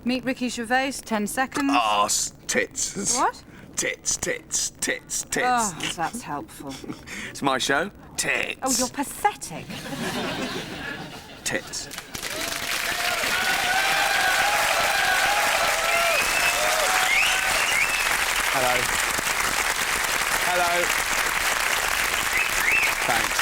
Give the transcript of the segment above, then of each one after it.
Meet Ricky Gervais, 10 seconds. Arse, tits. What? Tits. Oh, that's helpful. It's my show. Tits. Oh, you're pathetic. Tits. Hello. Thanks.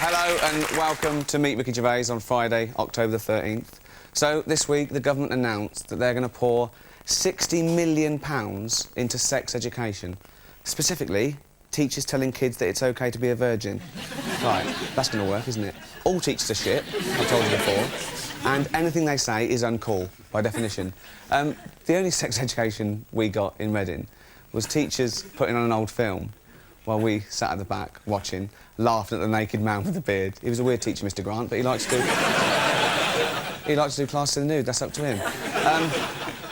Hello and welcome to Meet Ricky Gervais on Friday, October the 13th. So, this week, the government announced that they're going to pour £60 million into sex education. Specifically, teachers telling kids that it's OK to be a virgin. Right, that's going to work, isn't it? All teachers are shit, I've told you before. And anything they say is uncool, by definition. The only sex education we got in Reading was teachers putting on an old film while we sat at the back, watching, laughing at the naked man with the beard. He was a weird teacher, Mr Grant, but he likes to do... he likes to do class to the nude, that's up to him.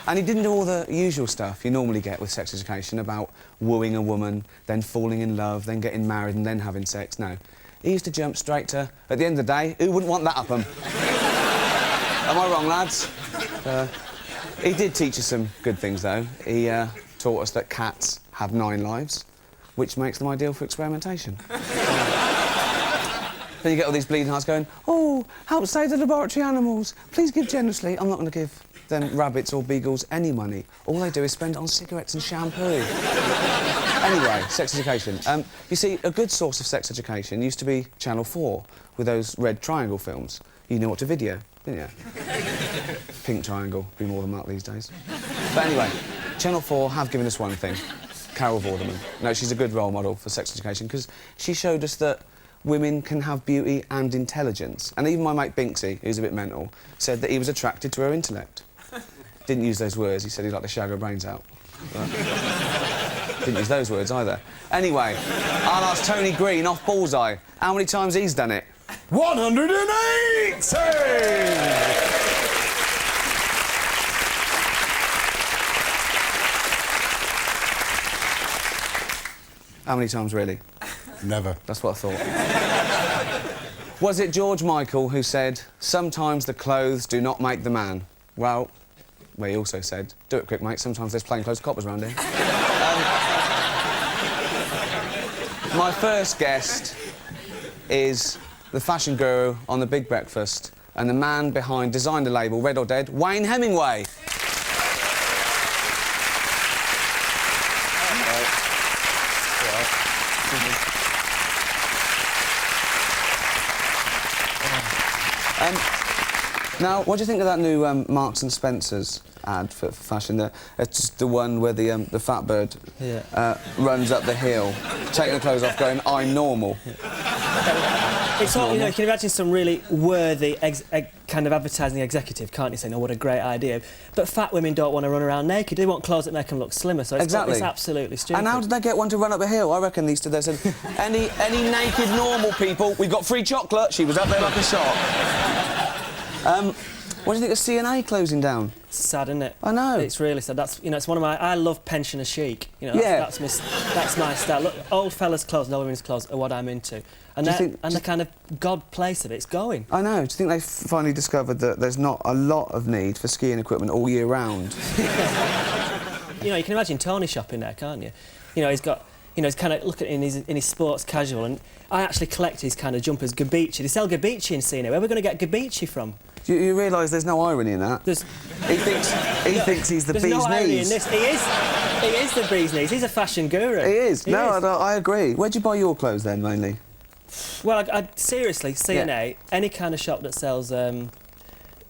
And he didn't do all the usual stuff you normally get with sex education about wooing a woman, then falling in love, then getting married and then having sex. No. He used to jump straight to, at the end of the day, who wouldn't want that up 'em? Am I wrong, lads? He did teach us some good things, though. He taught us that cats have 9 lives, which makes them ideal for experimentation. Then you get all these bleeding hearts going, oh, help save the laboratory animals. Please give generously. I'm not going to give them rabbits or beagles any money. All they do is spend it on cigarettes and shampoo. Anyway, sex education. You see, a good source of sex education used to be Channel 4 with those red triangle films. You knew what to video, didn't you? Pink triangle, be more than that these days. But anyway, Channel 4 have given us one thing. Carol Vorderman. No, she's a good role model for sex education because she showed us that women can have beauty and intelligence. And even my mate Binksy, who's a bit mental, said that he was attracted to her intellect. Didn't use those words, he said he'd like to shag her brains out. But didn't use those words either. Anyway, I'll ask Tony Green off Bullseye how many times he's done it. 180! How many times, really? Never. That's what I thought. Was it George Michael who said, sometimes the clothes do not make the man? Well, he also said, do it quick, mate, sometimes there's plainclothes coppers around here. My first guest is the fashion guru on The Big Breakfast and the man behind Design the Label, Red or Dead, Wayne Hemingway. Now, what do you think of that new Marks and Spencer's ad for fashion? It's just the one where the fat bird runs up the hill, taking the clothes off, going, I'm normal. It's all, you know, you can imagine some really worthy kind of advertising executive, can't you, saying, oh, what a great idea. But fat women don't want to run around naked. They want clothes that make them look slimmer, so it's absolutely stupid. And how did they get one to run up a hill? I reckon these two, they said, any naked normal people, we've got free chocolate. She was up there like a shot. What do you think of CNA closing down? It's sad, isn't it? I know. It's really sad. That's, you know, it's one of my... I love pensioner chic. You know, that's my style. Look, old fellas' clothes and old women's clothes are what I'm into. And the kind of God place of it's going. I know. Do you think they've finally discovered that there's not a lot of need for skiing equipment all year round? You know, you can imagine Tony shopping there, can't you? You know, he's got... You know, he's kind of looking in his sports casual, and I actually collect his kind of jumpers, Gabici. They sell Gabici in CNA. Where are we going to get Gabici from? You realise there's no irony in that? He thinks he's the bee's knees. There's no irony in this. He is the bee's knees. He's a fashion guru. He is. I agree. Where'd you buy your clothes then, mainly? Well, seriously, CNA, any kind of shop that sells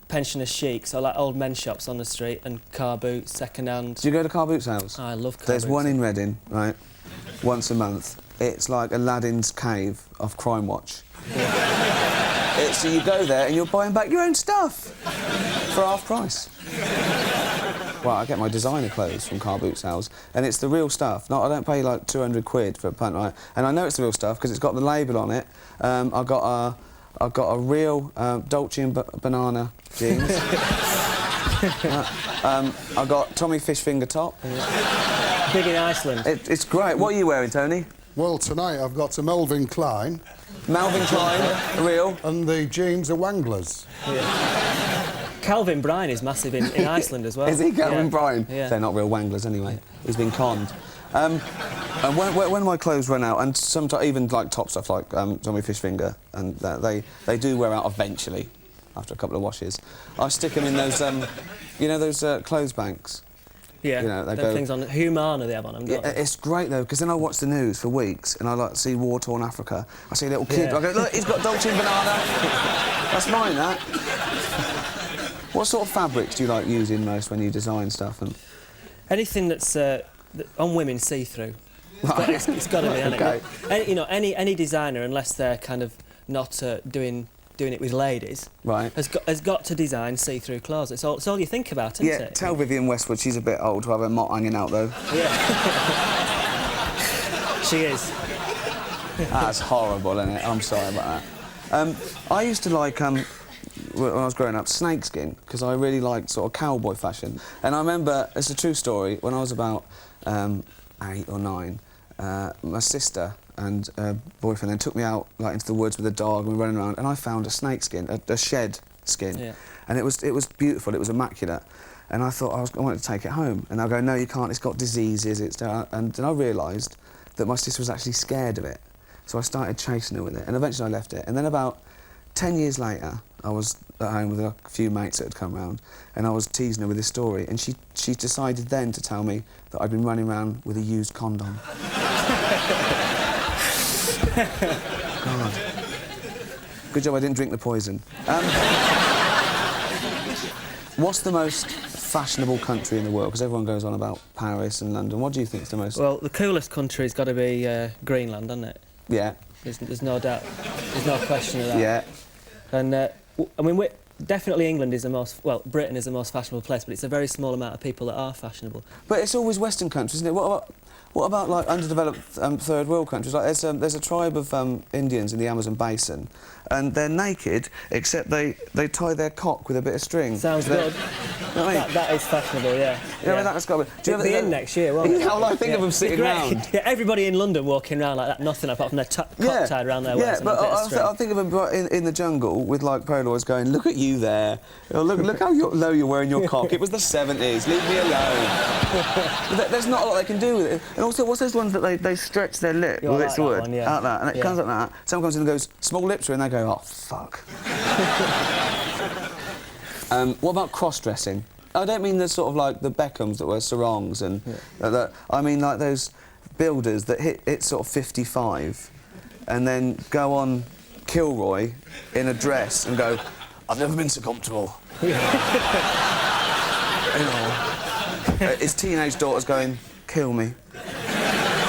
pensioner chic, so like old men's shops on the street and car boots, second-hand. Do you go to car boot sales? I love car boots. There's one in Reading, right, once a month. It's like Aladdin's cave of Crime Watch. So you go there and you're buying back your own stuff for half price. Well, I get my designer clothes from car boot sales, and it's the real stuff. I don't pay like 200 quid for a punt, right? And I know it's the real stuff because it's got the label on it. I've got a real Dolce and Banana jeans. I've got Tommy Fishfinger top. Big in Iceland. It's great. What are you wearing, Tony? Well, tonight I've got a Melvin Klein. Melvin Klein, real. And the jeans are Wanglers. Yeah. Calvin Bryan is massive in Iceland as well. Is he Calvin Bryan? Yeah. They're not real wanglers anyway. He's been conned. And when my clothes run out, and sometimes even like top stuff like Tommy Fishfinger, and they do wear out eventually after a couple of washes, I stick them in those, you know, those clothes banks. Yeah, you know, they them go, things on Humana they have on them, don't yeah, they? it's great though, because then I watch the news for weeks and I like see war-torn Africa. I see a little kid, I go, look, he's got Dolce & Banana. That's mine, that. What sort of fabrics do you like using most when you design stuff? And anything that's on women see-through. Right. It's got to be, hasn't Okay. it? You know, any designer, unless they're kind of not doing it with ladies, Right. has got to design see-through clothes. It's all you think about, isn't yeah, it? tell Vivienne Westwood she's a bit old to have her mott hanging out though. Yeah. She is. That's horrible, isn't it? I'm sorry about that. I used to like, when I was growing up, snakeskin, because I really liked sort of cowboy fashion. And I remember, it's a true story, when I was about 8 or 9, my sister and boyfriend then took me out like into the woods with a dog and we were running around, and I found a snakeskin, a shed skin, Yeah. and it was beautiful, it was immaculate. And I thought I wanted to take it home, and they'll go, no, you can't, it's got diseases, and then I realised that my sister was actually scared of it. So I started chasing her with it, and eventually I left it. And then about 10 years later, I was at home with a few mates that had come round, and I was teasing her with this story, and she decided then to tell me that I'd been running around with a used condom. God. Good job I didn't drink the poison. What's the most fashionable country in the world? Because everyone goes on about Paris and London. What do you think is the most... Well, the coolest country's got to be Greenland, hasn't it? Yeah. There's no doubt. There's no question of that. Yeah. And, I mean, definitely England is the most... Well, Britain is the most fashionable place, but it's a very small amount of people that are fashionable. But it's always Western countries, isn't it? What about like underdeveloped third world countries? Like there's a tribe of Indians in the Amazon basin, and they're naked except they tie their cock with a bit of string. Sounds good. You know what I mean? That is fashionable, yeah. Yeah, that's got to be. It'll be in next year, won't it? Yeah, well, I think of them sitting round. Yeah, everybody in London walking around like that, nothing apart from their cock tied around their waist. Yeah, but I think of them in the jungle with like Polaroids going, look at you there. Oh, look how low you're wearing your cock. It was the 70s. Leave me alone. There's not a lot they can do with it. And also, what's those ones that they stretch their lip with its wood out that, and it comes like that. Someone comes in and goes, small lips are, and they go, oh fuck. What about cross-dressing? I don't mean the sort of like the Beckhams that wear sarongs and I mean like those builders that hit sort of 55 and then go on Kilroy in a dress and go, I've never been so comfortable. You know, his teenage daughter's going, kill me.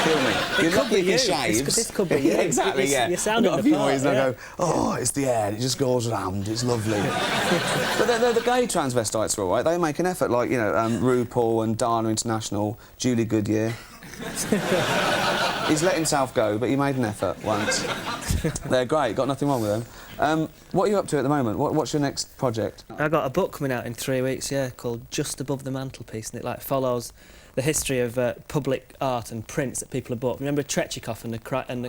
Kill me. You're lucky if he shaves. This could be you. Yeah, exactly, yeah. You're sounding I've got a few boys and I go, oh, it's the air, it just goes around, it's lovely. But the gay transvestites are all right, they make an effort, like, you know, RuPaul and Dana International, Julie Goodyear. He's let himself go, but he made an effort once. They're great, got nothing wrong with them. What are you up to at the moment? What's your next project? I got a book coming out in 3 weeks, yeah, called Just Above the Mantelpiece, and it like follows the history of public art and prints that people have bought. Remember Tretyakov and the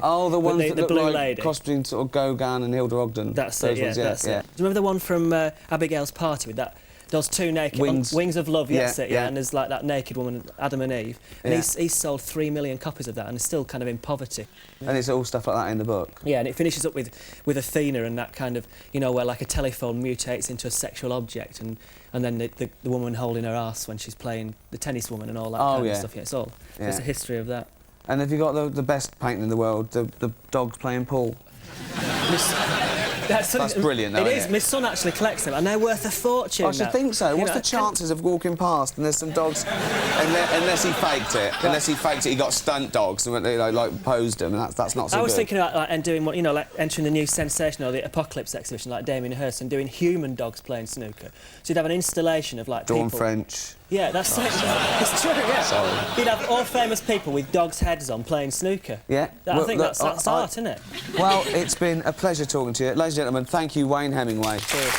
oh, the ones that the look Blue like Lady? Cross between sort of Gauguin and Hilda Ogden. That's it, yeah, that's it. Do you remember the one from Abigail's Party with those two naked... Wings of Love, yes, yeah. And there's like that naked woman, Adam and Eve. And he's sold 3 million copies of that and is still kind of in poverty. And it's all stuff like that in the book? Yeah, and it finishes up with Athena and that kind of, you know, where like a telephone mutates into a sexual object and then the woman holding her arse when she's playing the tennis woman and all that kind of stuff. Yeah, it's all... There's a history of that. And have you got the best painting in the world, the dogs playing pool? That's brilliant, though, It is. My son actually collects them, and they're worth a fortune. I should think so. What's the chances of walking past and there's some dogs... unless he faked it. Right. Unless he faked it, he got stunt dogs and they, like posed them, and that's not so good. I was thinking about and doing what, you know, like entering the new sensation or the Apocalypse exhibition, like Damien Hirst, and doing human dogs playing snooker. So you'd have an installation of like Dawn people... French. Yeah, that's it. It's true, yeah. Sorry. You'd have all famous people with dogs' heads on playing snooker. Yeah. I think that's art, isn't it? Well, it's been a pleasure talking to you. Ladies and gentlemen, thank you, Wayne Hemingway. Cheers.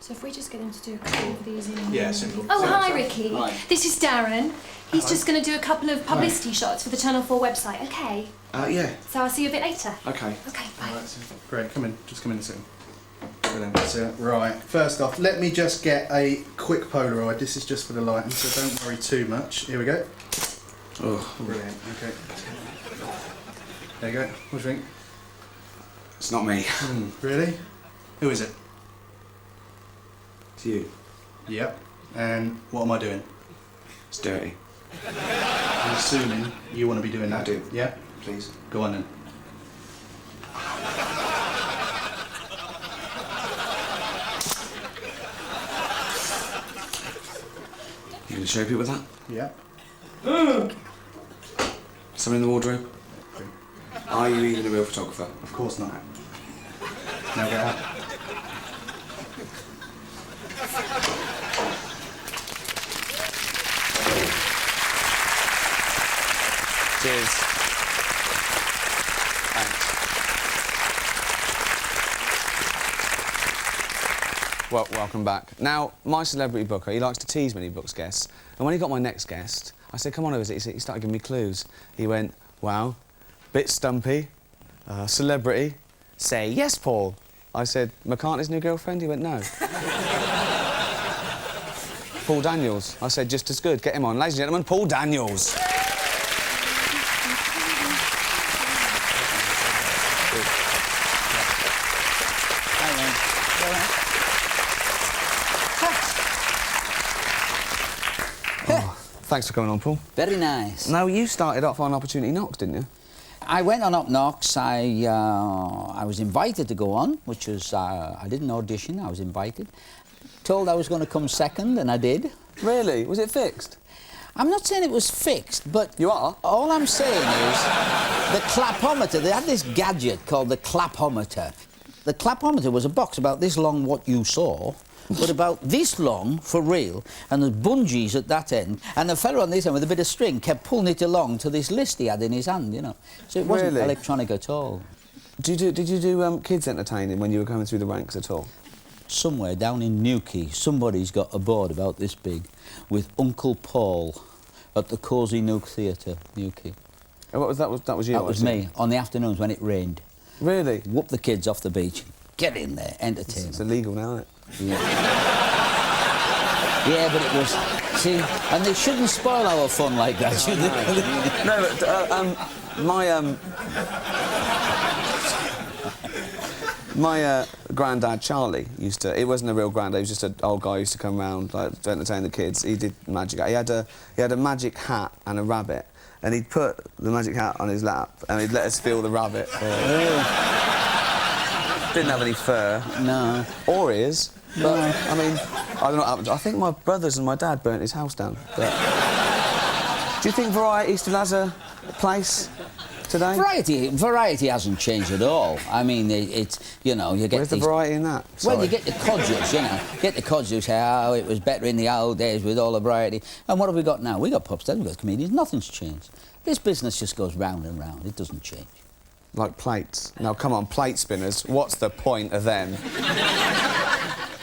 So if we just get him to do a couple of these in... Yeah, simple. Oh, hi, Ricky. Hi. This is Darren. He's just going to do a couple of publicity shots for the Channel 4 website, OK? Yeah. So I'll see you a bit later. Okay. OK, bye. Right, so, great, come in. Just come in and sit. Brilliant. So, right, first off, let me just get a quick Polaroid. This is just for the lighting, so don't worry too much. Here we go. Oh, brilliant. Okay. There you go. What do you think? It's not me. Really? Who is it? It's you. Yep. And what am I doing? It's dirty. I'm assuming you want to be doing that. I do. Yeah? Please. Go on then. You gonna show people that? Yeah. Something in the wardrobe? Are you even a real photographer? Of course not. Now get out. Cheers. Thanks. Well, welcome back. Now, my celebrity booker, he likes to tease when he books guests. And when he got my next guest, I said, come on over. He started giving me clues. He went, wow, bit stumpy, celebrity. Say yes, Paul. I said, McCartney's new girlfriend? He went, no. Paul Daniels. I said, just as good. Get him on. Ladies and gentlemen, Paul Daniels. Thanks for coming on, Paul. Very nice. Now, you started off on Opportunity Knocks, didn't you? I went on Up Knocks. I was invited to go on, which was... I didn't audition, I was invited. Told I was going to come second, and I did. Really? Was it fixed? I'm not saying it was fixed, but... You are? All I'm saying is the clapometer. They had this gadget called the clapometer. The clapometer was a box about this long, what you saw, but about this long for real, and there's bungees at that end, and the fella on this end with a bit of string kept pulling it along to this list he had in his hand, you know. So it wasn't Really? electronic at all. Did you do kids entertaining when you were going through the ranks at all? Somewhere down in Newquay, somebody's got a board about this big with Uncle Paul at the Cosy Nook Theatre, Newquay. Oh, what was that? That was you? That was me, on the afternoons when it rained. Really? Whoop the kids off the beach, get in there, entertain It's them. illegal now, isn't it? Yeah. Yeah, but it was... See, and they shouldn't spoil our fun like that, should they? No, but, my granddad, Charlie, used to... It wasn't a real granddad, he was just an old guy who used to come round, like, to entertain the kids. He did magic. He had a magic hat and a rabbit, and he'd put the magic hat on his lap, and he'd let us feel the rabbit. Didn't have any fur. No. Or ears. But, I mean, I don't know what happened. I think my brothers and my dad burnt his house down. But... Do you think variety still has a place today? Variety hasn't changed at all. I mean, it's, you know, you get Where's the variety in that? Well, Sorry. you get the codgers, you know. Get the codgers who say, oh, it was better in the old days with all the variety. And what have we got now? We got pop stars, we got comedians. Nothing's changed. This business just goes round and round. It doesn't change. Like plates. Now, come on, plate spinners. What's the point of them?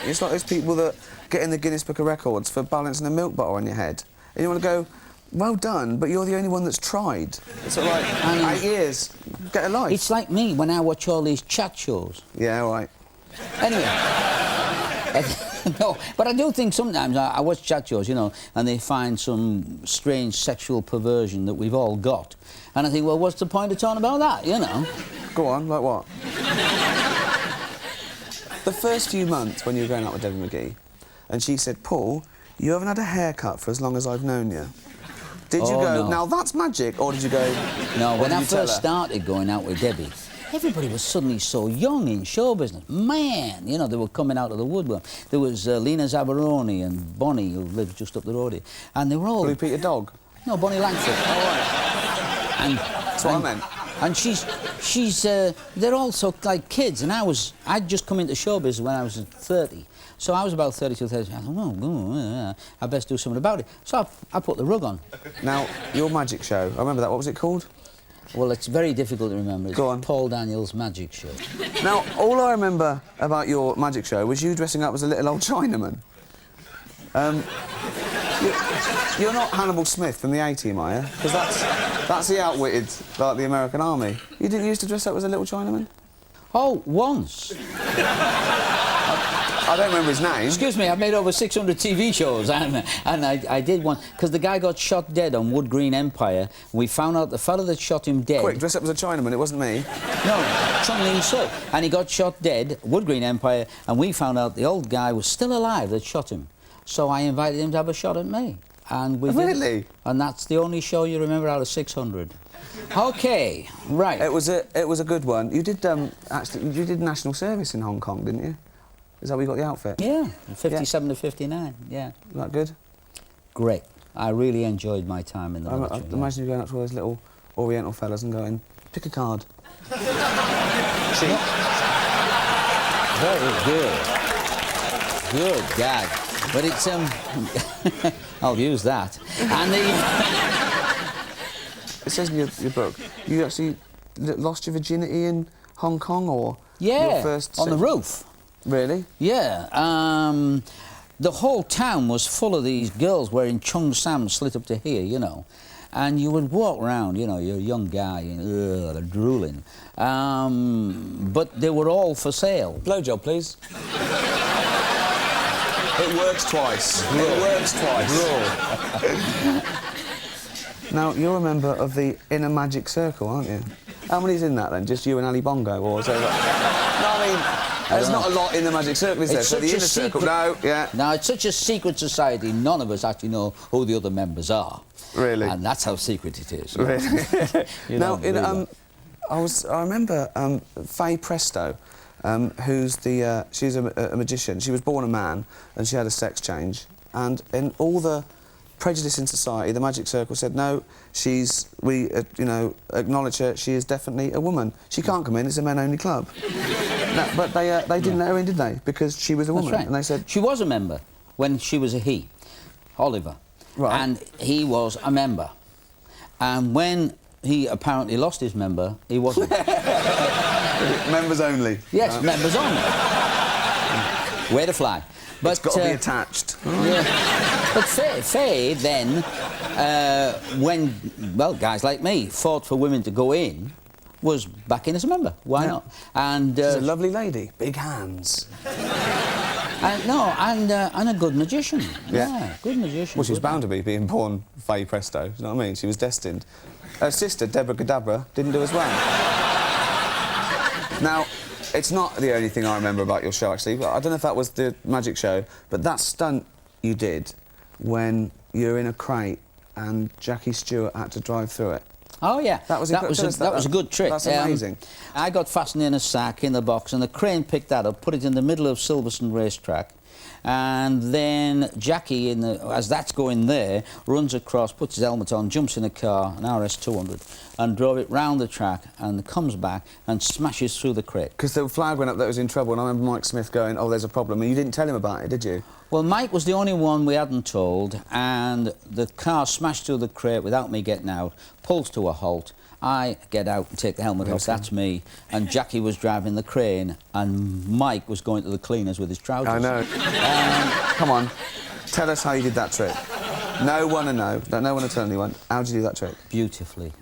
It's like those people that get in the Guinness Book of Records for balancing a milk bottle on your head. And you want to go, well done, but you're the only one that's tried. It's sort of like, 8 years, get a life. It's like me when I watch all these chat shows. Yeah, all right. Anyway. No, but I do think sometimes I watch chat shows, you know, and they find some strange sexual perversion that we've all got. And I think, well, what's the point of talking about that, you know? Go on, like what? The first few months when you were going out with Debbie McGee, and she said, Paul, you haven't had a haircut for as long as I've known you. Did you go, no. now that's magic, or did you go... No, when I tell first her? started going out with Debbie, everybody was suddenly so young in show business. Man, you know, they were coming out of the woodwork. There was Lena Zabaroni and Bonnie, who lived just up the road here, and they were all... Blue Peter Dog? No, Bonnie Langford. Oh, right. And, That's what I meant. And they're all so like kids, and I'd just come into show business when I was 30. So I was about 32, 30. I thought, well, I best do something about it. So I put the rug on. Now, your magic show, I remember that, what was it called? Well, it's very difficult to remember. It's Go on. Paul Daniels' magic show. Now, all I remember about your magic show was you dressing up as a little old Chinaman. You're not Hannibal Smith from the A-Team, are you? Because that's the outwitted, like, the American army. You didn't used to dress up as a little Chinaman? Oh, once. I don't remember his name. Excuse me, I've made over 600 TV shows, and I did one, because the guy got shot dead on Wood Green Empire. We found out the fellow that shot him dead... Quick, dress up as a Chinaman, it wasn't me. No, Chung Ling Soo. And he got shot dead, Wood Green Empire, and we found out the old guy was still alive that shot him. So I invited him to have a shot at me. And we did. Really? And that's the only show you remember out of 600. OK, right. It was a good one. You did, actually, you did national service in Hong Kong, didn't you? Is that where you got the outfit? Yeah, 57 to 59, yeah. Isn't that good? Great. I really enjoyed my time in the military. I imagine you going up to all those little Oriental fellas and going, pick a card. Cheap. Very good. Good gag. But it's, I'll use that. And It says in your book, you actually lost your virginity in Hong Kong, or your first... on the roof. Really? Yeah. The whole town was full of these girls wearing Chung Sam slit up to here, you know. And you would walk around, you know, you're a young guy, and they're drooling. But they were all for sale. Blowjob, please. It works twice. It works twice. Now, you're a member of the Inner Magic Circle, aren't you? How many's in that, then? Just you and Ali Bongo, or is there... No, I mean, there's not a lot in the Magic Circle, is there? It's So the such a Inner Circle... secret- No, yeah. Now, it's such a secret society, none of us actually know who the other members are. Really? And that's how secret it is. Really? You Now, don't believe that. I remember Faye Presto, who's the... she's a magician. She was born a man, and she had a sex change. And in all the prejudice in society, the Magic Circle said, no, we acknowledge her, she is definitely a woman. She can't come in, it's a men-only club. No, but they didn't let her in, did they? Because she was a woman. That's right. And they said... She was a member when she was a he, Oliver. Right. And he was a member. And when he apparently lost his member, he wasn't. Members only. Yes, Right. members only. Where to fly. But, It's got to be attached. Yeah. But Faye then, when, well, guys like me fought for women to go in, was back in as a member. Why not? And She's a lovely lady. Big hands. and a good magician. Yeah, good magician. Well, she was good bound to be, being born Faye Presto, you know what I mean? She was destined. Her sister, Deborah Gadabra, didn't do as well. Now, it's not the only thing I remember about your show, actually. I don't know if that was the magic show, but that stunt you did when you were in a crate and Jackie Stewart had to drive through it. Oh, yeah. That was a good trick. That's amazing. I got fastened in a sack in the box, and the crane picked that up, put it in the middle of Silverstone racetrack, and then Jackie, as that's going there, runs across, puts his helmet on, jumps in a car, an RS200, and drove it round the track, and comes back and smashes through the crate. Because the flag went up that it was in trouble, and I remember Mike Smith going, oh, there's a problem, and you didn't tell him about it, did you? Well, Mike was the only one we hadn't told, and the car smashed through the crate without me getting out, pulls to a halt. I get out and take the helmet off, that's me, and Jackie was driving the crane, and Mike was going to the cleaners with his trousers. I know. Come on, tell us how you did that trick. No one will know. No one will tell anyone. How did you do that trick? Beautifully.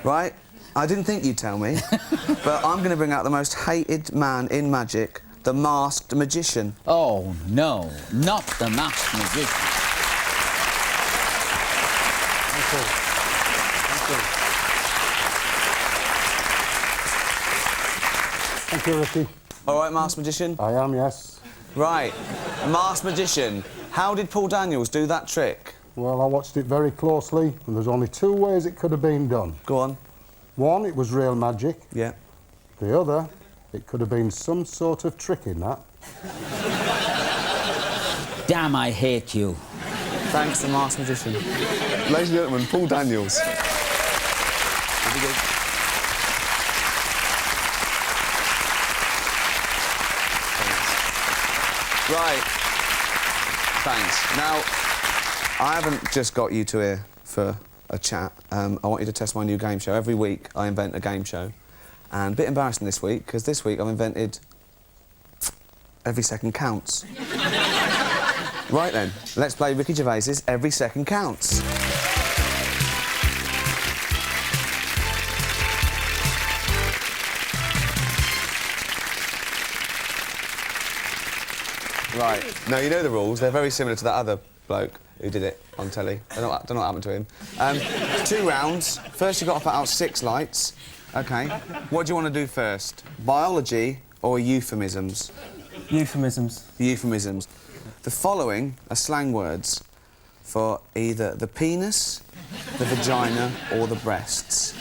Right? I didn't think you'd tell me, but I'm going to bring out the most hated man in magic, the masked magician. Oh, no, not the masked magician. Thank you. Thank you. Thank you, Ricky. All right, masked magician? I am, yes. Right. Masked magician. How did Paul Daniels do that trick? Well, I watched it very closely, and there's only two ways it could have been done. Go on. One, it was real magic. Yeah. The other, it could have been some sort of trick in that. Damn, I hate you. Thanks, the masked magician. Ladies and gentlemen, Paul Daniels. Right. Thanks. Now, I haven't just got you two here for a chat. I want you to test my new game show. Every week I invent a game show. And a bit embarrassing this week, because this week I've invented Every Second Counts. Right then, let's play Ricky Gervais's Every Second Counts. Right, now you know the rules. They're very similar to that other bloke who did it on telly. I don't know what happened to him. 2 rounds. First you've got to put out 6 lights. OK. What do you want to do first? Biology or euphemisms? Euphemisms. Euphemisms. The following are slang words for either the penis, the vagina or the breasts.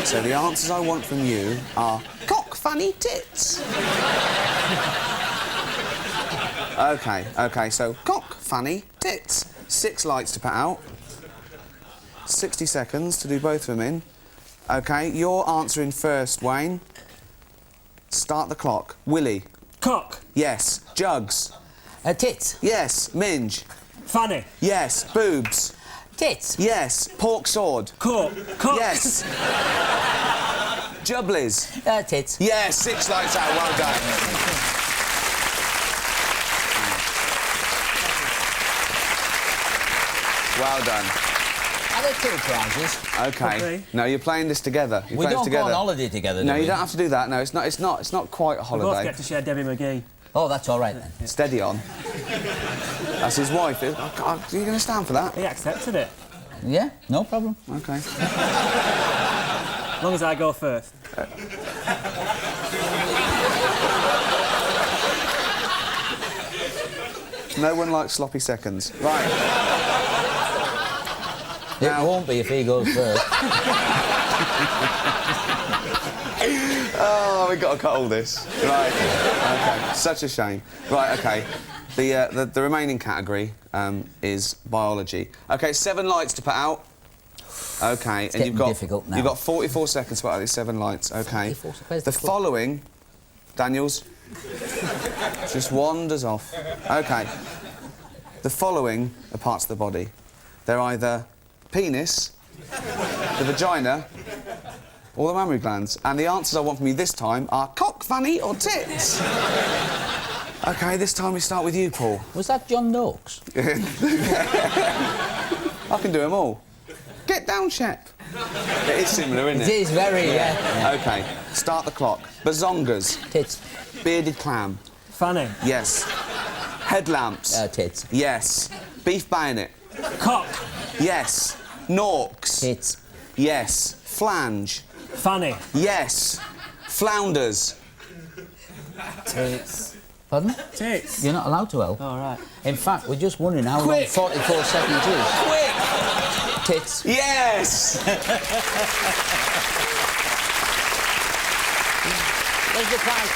So the answers I want from you are cock funny tits. OK, so cock funny tits. 6 lights to put out. 60 seconds to do both of them in. OK, you're answering first, Wayne. Start the clock. Willie. Cock. Yes. Jugs. Tits. Yes. Minge. Fanny. Yes. Boobs. Tits. Yes. Pork sword. Cock. Cock. Yes. Jubblies. Tits. Yes. 6 lights out. Well done. Well done. Are there 2 prizes? OK. No, you're playing this together. We don't go on holiday together, No, do we? you don't have to do that. No, it's not quite a We both holiday. get to share Debbie McGee. Oh, that's all right, then. Steady on. That's his wife. Are you going to stand for that? He accepted it. Yeah, no problem. OK. As long as I go first. No one likes sloppy seconds. Right. It won't be if he goes first. Oh, we've got to cut all this. Right. OK. Such a shame. Right, OK. The remaining category is biology. OK, 7 lights to put out. OK, It's getting difficult now. You've got 44 seconds to put out these 7 lights. OK. Where's The following, Daniels, just wanders off. OK. The following are parts of the body. They're either penis, the vagina, or the mammary glands. And the answers I want from you this time are cock, fanny, or tits. OK, this time we start with you, Paul. Was that John Noakes? I can do them all. Get down, Shep. It is similar, isn't it? It is very, yeah. OK, start the clock. Bazongas. Tits. Bearded clam. Fanny. Yes. Headlamps. Tits. Yes. Beef bayonet. Cock. Yes. Norks. Tits. Yes. Flange. Fanny. Yes. Flounders. Tits. Pardon? Tits. You're not allowed to help. All right. In fact, we're just wondering how long Quick. 44 seconds is. Quick! Tits. Yes! Where's the prize?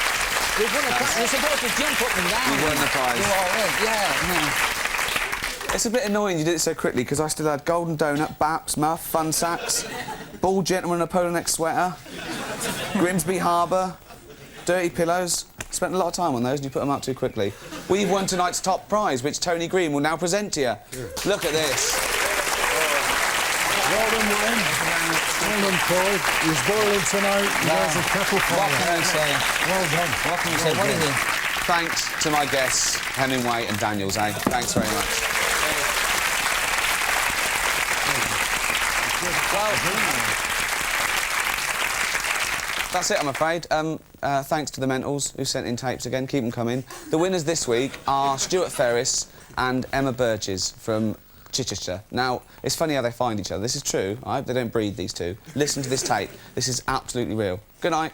We've won a prize. You're supposed to jump up and down. You won the prize. You all in. Yeah, no. It's a bit annoying you did it so quickly because I still had Golden Donut, Baps, Muff, Fun Sacks, Bald Gentleman in a polo neck sweater, Grimsby Harbour, Dirty Pillows. Spent a lot of time on those and you put them out too quickly. We've won tonight's top prize, which Tony Green will now present to you. Yeah. Look at this. Well done, Wayne. Well done, Paul. He's boiling tonight. There's a kettle for What you. can I say? Well done. What can I say? What is it? Thanks to my guests, Hemingway and Daniels, eh? Thanks very much. Well, that's it, I'm afraid. Thanks to the Mentals who sent in tapes again. Keep them coming. The winners this week are Stuart Ferris and Emma Burgess from Chichester. Now, it's funny how they find each other. This is true. I hope they don't breed, these two. Listen to this tape. This is absolutely real. Good night.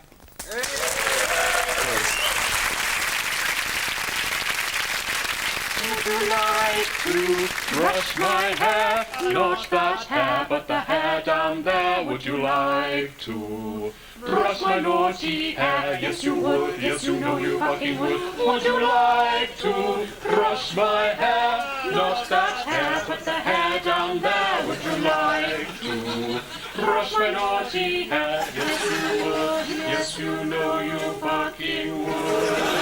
Would you like to brush my hair? Not that hair, but the hair down there. Would you like to brush my naughty hair? Yes, you would. Yes, you know you fucking would. Would you like to brush my hair? Not that hair, but the hair down there. Would you like to brush my naughty hair? Yes, you would. Yes, you know you fucking would.